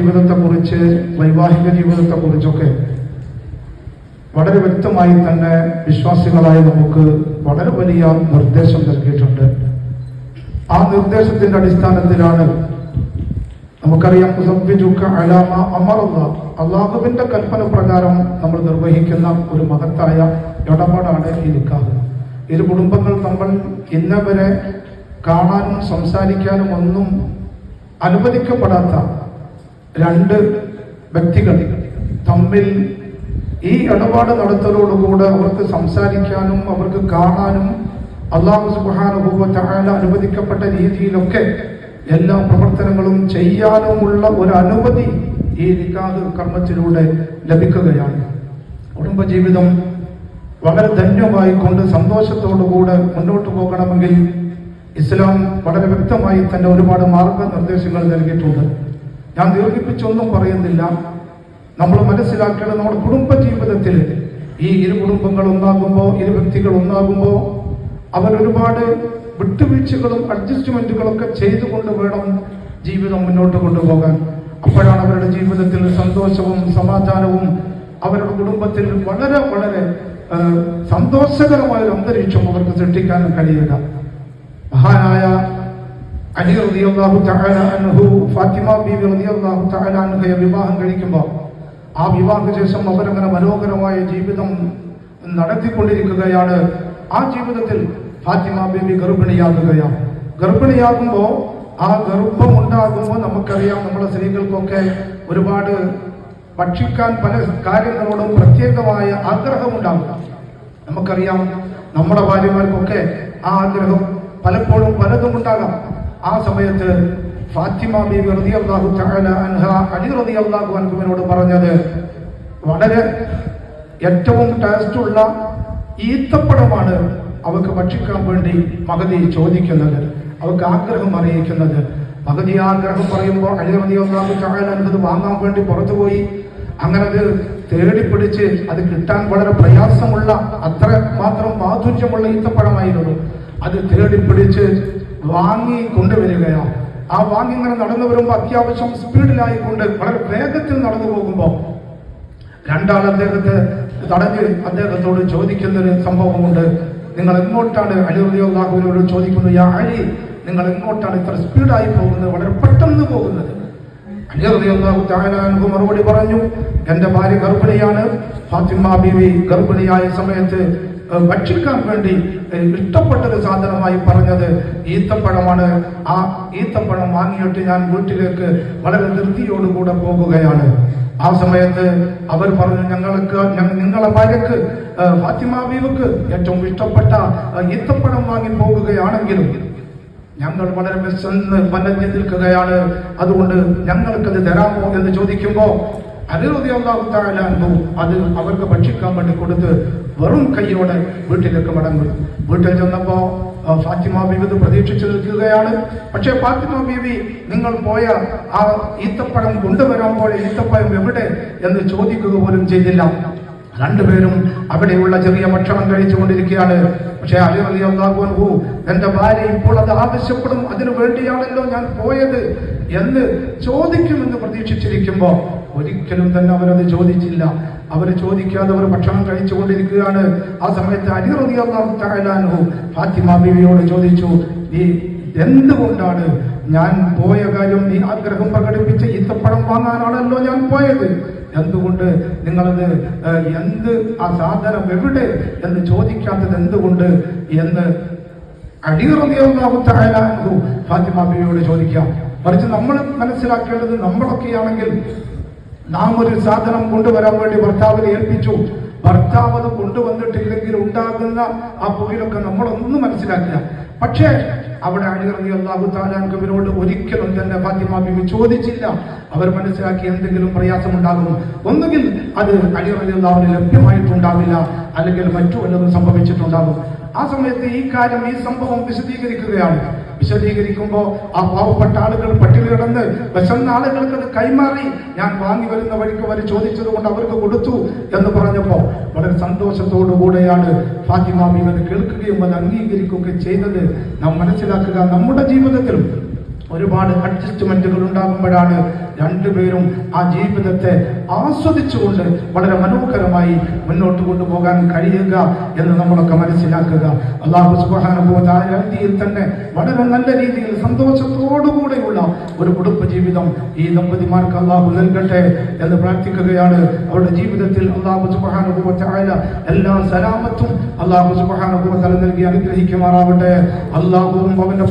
കുടുംബജീവിതത്തെക്കുറിച്ച്, വൈവാഹിക ജീവിതത്തെക്കുറിച്ചൊക്കെ വളരെ വ്യക്തമായി തന്നെ വിശ്വാസികളായ നമുക്ക് വളരെ വലിയ നിർദ്ദേശം നൽകിയിട്ടുണ്ട്. ആ നിർദ്ദേശത്തിന്റെ അടിസ്ഥാനത്തിലാണ് നമുക്കറിയാം, അള്ളാഹുവിന്റെ കൽപ്പന പ്രകാരം നമ്മൾ നിർവഹിക്കുന്ന ഒരു മഹത്തായ ഇടപാടാണ് ഈ നിക്കാഹ്. ഇരു കുടുംബങ്ങൾ നമ്മൾ ഇന്നവരെ കാണാനും സംസാരിക്കാനും ഒന്നും അനുവദിക്കപ്പെടാത്ത രണ്ട് വ്യക്തികൾ തമ്മിൽ ഈ ഇടപാട് നടത്തലോടുകൂടെ അവർക്ക് സംസാരിക്കാനും അവർക്ക് കാണാനും അല്ലാഹു സുബ്ഹാനഹു വ തആല അനുവദിക്കപ്പെട്ട രീതിയിലൊക്കെ എല്ലാ പ്രവർത്തനങ്ങളും ചെയ്യാനുമുള്ള ഒരു അനുമതി ഈ നിക്കാഹ് കർമ്മത്തിലൂടെ ലഭിക്കുകയാണ്. കുടുംബജീവിതം വളരെ ധന്യമായി കൊണ്ട് സന്തോഷത്തോടുകൂടെ മുന്നോട്ട് പോകണമെങ്കിൽ ഇസ്ലാം വളരെ വ്യക്തമായി തന്നെ ഒരുപാട് മാർഗനിർദ്ദേശങ്ങൾ നൽകിയിട്ടുണ്ട്. ഞാൻ ദീർഘിപ്പിച്ചൊന്നും പറയുന്നില്ല. നമ്മൾ മനസ്സിലാക്കേണ്ടത്, നമ്മുടെ കുടുംബജീവിതത്തിൽ ഈ ഇരു കുടുംബങ്ങൾ ഒന്നാകുമ്പോൾ, ഇരു വ്യക്തികൾ ഒന്നാകുമ്പോൾ അവരൊരുപാട് വിട്ടുവീഴ്ചകളും അഡ്ജസ്റ്റ്മെന്റുകളൊക്കെ ചെയ്തുകൊണ്ട് വേണം ജീവിതം മുന്നോട്ട് കൊണ്ടുപോകാൻ. അപ്പോഴാണ് അവരുടെ ജീവിതത്തിൽ സന്തോഷവും സമാധാനവും അവരുടെ കുടുംബത്തിൽ വളരെ വളരെ സന്തോഷകരമായ ഒരു അന്തരീക്ഷം അവർക്ക് സൃഷ്ടിക്കാൻ കഴിയുക. മഹാനായ അലി റളിയല്ലാഹു തആല അൻഹു ഫാത്തിമ ബീവി റളിയല്ലാഹു തആല അൻഹയെ വിവാഹം കഴിക്കുമ്പോൾ ആ വിവാഹശേഷം അവരങ്ങനെ മനോഹരമായ ജീവിതം നടത്തിക്കൊണ്ടിരിക്കുകയാണ്. ആ ജീവിതത്തിൽ ഫാത്തിമ ബീവി ഗർഭിണിയാകുകയാണ്. ഗർഭിണിയാകുമ്പോൾ ആ ഗർഭം ഉണ്ടാകുമ്പോൾ നമുക്കറിയാം, നമ്മുടെ സ്ത്രീകൾക്കൊക്കെ ഒരുപാട് ഭക്ഷിക്കാൻ പല കാര്യങ്ങളോടും പ്രത്യേകമായ ആഗ്രഹമുണ്ടാകും. നമുക്കറിയാം, നമ്മുടെ ഭാര്യമാർക്കൊക്കെ ആ ആഗ്രഹം പലപ്പോഴും പലതും ഉണ്ടാകാം. ആ സമയത്ത് ഫാത്തിമ ബീവി റളിയല്ലാഹു തആല അൻഹ അലി റളിയല്ലാഹു അൻഹുവിനോട് പറഞ്ഞത്, വളരെ ഏറ്റവും ടേസ്റ്റുള്ള ഈത്തപ്പഴമാണ് അവർക്ക് ഭക്ഷിക്കാൻ വേണ്ടി മഹദി ചോദിക്കുന്നത്, അവർക്ക് ആഗ്രഹം അറിയിക്കുന്നത്. മഹദി ആഗ്രഹം പറയുമ്പോൾ അലി റളിയല്ലാഹു തആല അൻഹു വാങ്ങാൻ വേണ്ടി പുറത്തുപോയി. അങ്ങനെ അത് തേടിപ്പിടിച്ച് അത് കിട്ടാൻ വളരെ പ്രയാസമുള്ള, അത്ര മാത്രം മാധുര്യമുള്ള ഈത്തപ്പഴമായിരുന്നു. അത് തേടിപ്പിടിച്ച് വാങ്ങി കൊണ്ടുവരികയാണ്. ആ വാങ്ങി ഇങ്ങനെ നടന്നു വരുമ്പോൾ അത്യാവശ്യം സ്പീഡിലായിക്കൊണ്ട് വളരെ വേഗത്തിൽ നടന്നു പോകുമ്പോൾ രണ്ടാൾ അദ്ദേഹത്തെ തടഞ്ഞ് അദ്ദേഹത്തോട് ചോദിക്കുന്നൊരു സംഭവമുണ്ട്. നിങ്ങൾ എങ്ങോട്ടാണ്? അലി റളിയല്ലാഹുവിനോട് ചോദിക്കുന്നു, യാ അലി, നിങ്ങൾ എങ്ങോട്ടാണ് ഇത്ര സ്പീഡായി പോകുന്നത്, വളരെ പെട്ടെന്ന് പോകുന്നത്? അലി റളിയല്ലാഹു തആല അൻഹു മറുപടി പറഞ്ഞു, എന്റെ ഭാര്യ ഗർഭിണിയാണ്. ഫാത്തിമ ബീവി ഗർഭിണിയായ സമയത്ത് ഭക്ഷിക്കാൻ വേണ്ടി ഇഷ്ടപ്പെട്ടൊരു സാധനമായി പറഞ്ഞത് ഈത്തപ്പഴമാണ്. ആ ഈത്തപ്പഴം വാങ്ങിയിട്ട് ഞാൻ വീട്ടിലേക്ക് വളരെ ധൃതിയോടുകൂടെ പോകുകയാണ്. ആ സമയത്ത് അവർ പറഞ്ഞു, നിങ്ങളെ ഭാര്യക്ക് ഫാത്തിമ ബീവിക്ക് ഏറ്റവും ഇഷ്ടപ്പെട്ട ഈത്തപ്പഴം വാങ്ങി പോകുകയാണെങ്കിലും ഞങ്ങൾ വളരെ വിശന്ന് വലഞ്ഞു നിൽക്കുകയാണ്, അതുകൊണ്ട് ഞങ്ങൾക്കത് തരാമോ എന്ന് ചോദിക്കുമ്പോൾ അലി റളിയല്ലാഹു തആല അൻഹു അത് അവർക്ക് ഭക്ഷിക്കാൻ വേണ്ടി കൊടുത്ത് വെറും കൈയോടെ വീട്ടിലേക്ക് മടങ്ങി. വീട്ടിൽ ചെന്നപ്പോൾ ഫാത്തിമ ബീവി പ്രതീക്ഷിച്ചു നിൽക്കുകയാണ്. പക്ഷേ ഫാത്തിമ ബീവി നിങ്ങൾ പോയ ആ ഈത്തപ്പഴം കൊണ്ടുവരാൻ പോയ ഈത്തപ്പഴം എവിടെ എന്ന് ചോദിക്കുക പോലും ചെയ്തില്ല. രണ്ടുപേരും അവിടെയുള്ള ചെറിയ ഭക്ഷണം കഴിച്ചുകൊണ്ടിരിക്കുകയാണ്. പക്ഷേ അലി റളിയല്ലാഹു അൻഹു എന്റെ ഭാര്യ ഇപ്പോൾ അത് ആവശ്യപ്പെടും, അതിനു വേണ്ടിയാണല്ലോ ഞാൻ പോയത് എന്ന് ചോദിക്കുമെന്ന് പ്രതീക്ഷിച്ചിരിക്കുമ്പോൾ ഒരിക്കലും തന്നെ അവരത് ചോദിച്ചില്ല. അവർ ചോദിക്കാതെ അവർ ഭക്ഷണം കഴിച്ചുകൊണ്ടിരിക്കുകയാണ്. ആ സമയത്ത് അലി റളിയല്ലാഹു തആല അൻഹു ഫാത്തിമ ബീവിയോട് ചോദിച്ചു, നീ എന്തുകൊണ്ടാണ് ഞാൻ പോയ കാര്യം, നീ ആഗ്രഹം പ്രകടിപ്പിച്ച ഈത്തപ്പഴം വാങ്ങാനാണല്ലോ ഞാൻ പോയത്, എന്തുകൊണ്ട് നിങ്ങളത് എന്ത് ആ സാധനം എവിടെ എന്ന് ചോദിക്കാത്തത് എന്തുകൊണ്ട് എന്ന് അലി റളിയല്ലാഹു തആല അൻഹു ഫാത്തിമ ബീവിയോട് ചോദിക്കാം. മറിച്ച് നമ്മൾ മനസ്സിലാക്കേണ്ടത്, നമ്മളൊക്കെയാണെങ്കിൽ നാം ഒരു സാധനം കൊണ്ടുവരാൻ വേണ്ടി ഭർത്താവിനെ ഏൽപ്പിച്ചു, ഭർത്താവ് അത് കൊണ്ടുവന്നിട്ടില്ലെങ്കിൽ ഉണ്ടാകുന്ന ആ പുകിലൊക്കെ നമ്മളൊന്നും മനസ്സിലാക്കുക. പക്ഷേ അവിടെ അലി റളിയല്ലാഹു തആല അൻഹുവിനോട് ഒരിക്കലും തന്നെ ഫാത്തിമ ബീവി ചോദിച്ചില്ല. അവർ മനസ്സിലാക്കി എന്തെങ്കിലും പ്രയാസമുണ്ടാകും, ഒന്നുകിൽ അത് അലി റളിയല്ലാഹുവിന് ലഭ്യമായിട്ടുണ്ടാവില്ല, അല്ലെങ്കിൽ മറ്റു വല്ലതും സംഭവിച്ചിട്ടുണ്ടാകും. ആ സമയത്ത് ഈ കാര്യം, ഈ സംഭവം വിശദീകരിക്കുകയാണ്. വിശദീകരിക്കുമ്പോൾ ആ പാവപ്പെട്ട ആളുകൾ പട്ടിണി കിടന്ന് വിശന്ന ആളുകൾക്ക് അത് കൈമാറി, ഞാൻ വാങ്ങി വരുന്ന വഴിക്ക് അവർ ചോദിച്ചത് കൊണ്ട് അവർക്ക് കൊടുത്തു എന്ന് പറഞ്ഞപ്പോൾ വളരെ സന്തോഷത്തോടുകൂടെയാണ് ഫാത്തിമ ബീവി കേൾക്കുകയും അത് അംഗീകരിക്കുകയൊക്കെ ചെയ്തത്. നാം മനസ്സിലാക്കുക, നമ്മുടെ ജീവിതത്തിലും ഒരുപാട് അഡ്ജസ്റ്റ്മെന്റുകൾ ഉണ്ടാകുമ്പോഴാണ് രണ്ടുപേരും ആ ജീവിതത്തെ ആസ്വദിച്ചുകൊണ്ട് വളരെ മനോഹരമായി മുന്നോട്ട് കൊണ്ടുപോകാൻ കഴിയുക എന്ന് നമ്മളൊക്കെ മനസ്സിലാക്കുക. അല്ലാഹു സുബ്ഹാനഹു വ തആല രീതിയിൽ തന്നെ വളരെ നല്ല രീതിയിൽ സന്തോഷത്തോടുകൂടെയുള്ള ഒരു കുടുംബ ജീവിതം ഈ ദമ്പതിമാർക്ക് അല്ലാഹു നൽകട്ടെ എന്ന് പ്രാർത്ഥിക്കുകയാണ്. അവരുടെ ജീവിതത്തിൽ അല്ലാഹു സുബ്ഹാനഹു വ തആല എല്ലാ സലാമത്തും അല്ലാഹു സുബ്ഹാനഹു വ തആല നൽകി അനുഗ്രഹിക്കുമാറാവട്ടെ. അല്ലാഹുവും അവന്റെ